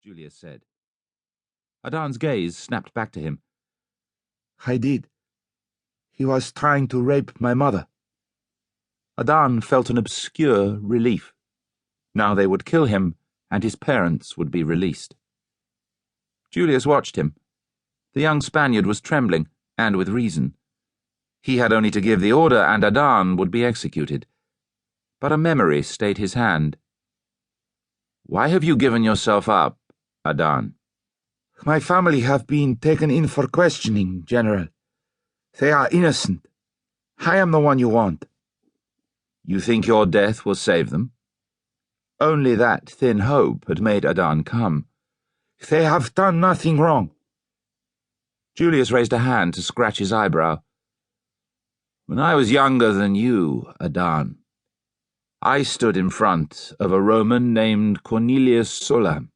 Julius said. Adan's gaze snapped back to him. I did. He was trying to rape my mother. Adan felt an obscure relief. Now they would kill him, and his parents would be released. Julius watched him. The young Spaniard was trembling, and with reason. He had only to give the order, and Adan would be executed. But a memory stayed his hand. "Why have you given yourself up, Adan?" My family have been taken in for questioning, General. They are innocent. I am the one you want. You think your death will save them? Only that thin hope had made Adan come. They have done nothing wrong. Julius raised a hand to scratch his eyebrow. When I was younger than you, Adan, I stood in front of a Roman named Cornelius Sulla.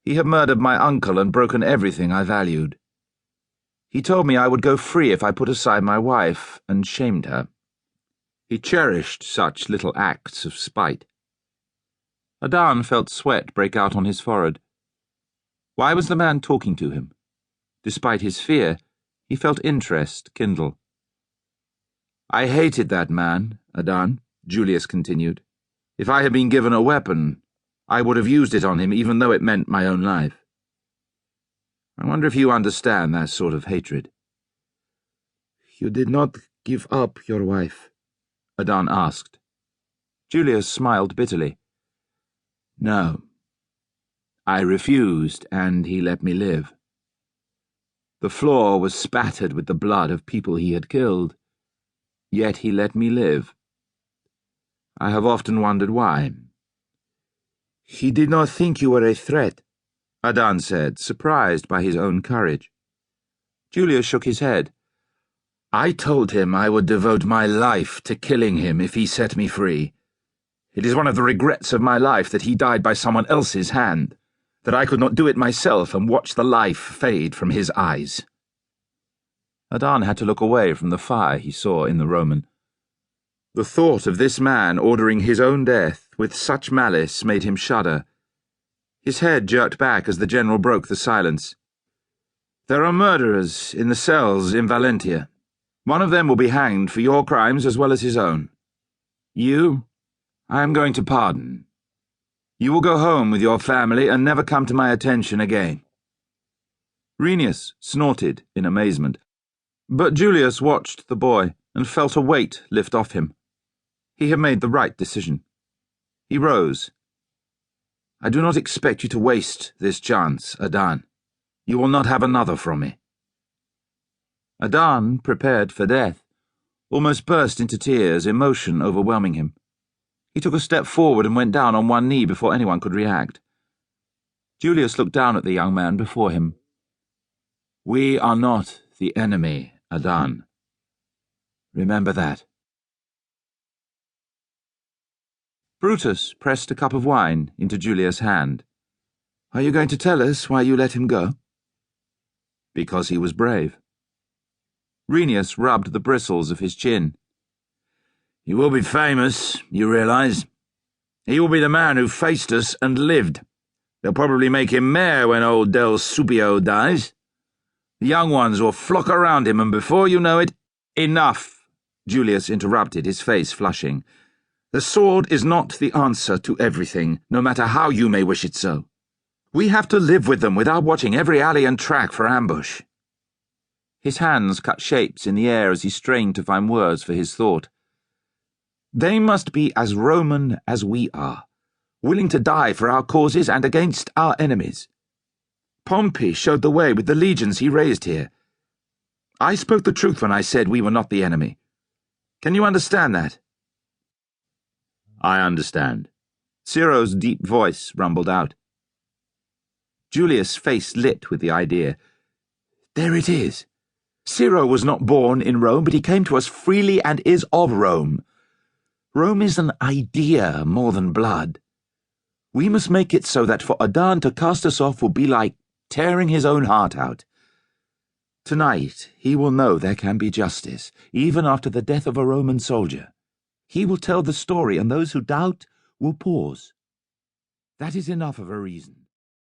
He had murdered my uncle and broken everything I valued. He told me I would go free if I put aside my wife and shamed her. He cherished such little acts of spite. Adan felt sweat break out on his forehead. Why was the man talking to him? Despite his fear, he felt interest kindle. I hated that man, Adan, Julius continued. If I had been given a weapon, I would have used it on him even though it meant my own life. I wonder if you understand that sort of hatred. You did not give up your wife, Adan asked. Julius smiled bitterly. No. I refused, and he let me live. The floor was spattered with the blood of people he had killed, yet he let me live. I have often wondered why. He did not think you were a threat, Adan said, surprised by his own courage. Julius shook his head. I told him I would devote my life to killing him if he set me free. It is one of the regrets of my life that he died by someone else's hand, that I could not do it myself and watch the life fade from his eyes. Adan had to look away from the fire he saw in the Roman. The thought of this man ordering his own death with such malice made him shudder. His head jerked back as the general broke the silence. There are murderers in the cells in Valentia. One of them will be hanged for your crimes as well as his own. You, I am going to pardon. You will go home with your family and never come to my attention again. Rhenius snorted in amazement, but Julius watched the boy and felt a weight lift off him. He had made the right decision. He rose. I do not expect you to waste this chance, Adan. You will not have another from me. Adan, prepared for death, almost burst into tears, emotion overwhelming him. He took a step forward and went down on one knee before anyone could react. Julius looked down at the young man before him. We are not the enemy, Adan. Remember that. Brutus pressed a cup of wine into Julius' hand. Are you going to tell us why you let him go? Because he was brave. Rhenius rubbed the bristles of his chin. He will be famous, you realize. He will be the man who faced us and lived. They'll probably make him mayor when old Del Supio dies. The young ones will flock around him, and before you know it— Enough, Julius interrupted, his face flushing. The sword is not the answer to everything, no matter how you may wish it so. We have to live with them without watching every alley and track for ambush. His hands cut shapes in the air as he strained to find words for his thought. They must be as Roman as we are, willing to die for our causes and against our enemies. Pompey showed the way with the legions he raised here. I spoke the truth when I said we were not the enemy. Can you understand that? I understand. Ciro's deep voice rumbled out. Julius' face lit with the idea. There it is. Ciro was not born in Rome, but he came to us freely and is of Rome. Rome is an idea more than blood. We must make it so that for Adan to cast us off will be like tearing his own heart out. Tonight he will know there can be justice, even after the death of a Roman soldier. He will tell the story, and those who doubt will pause. That is enough of a reason.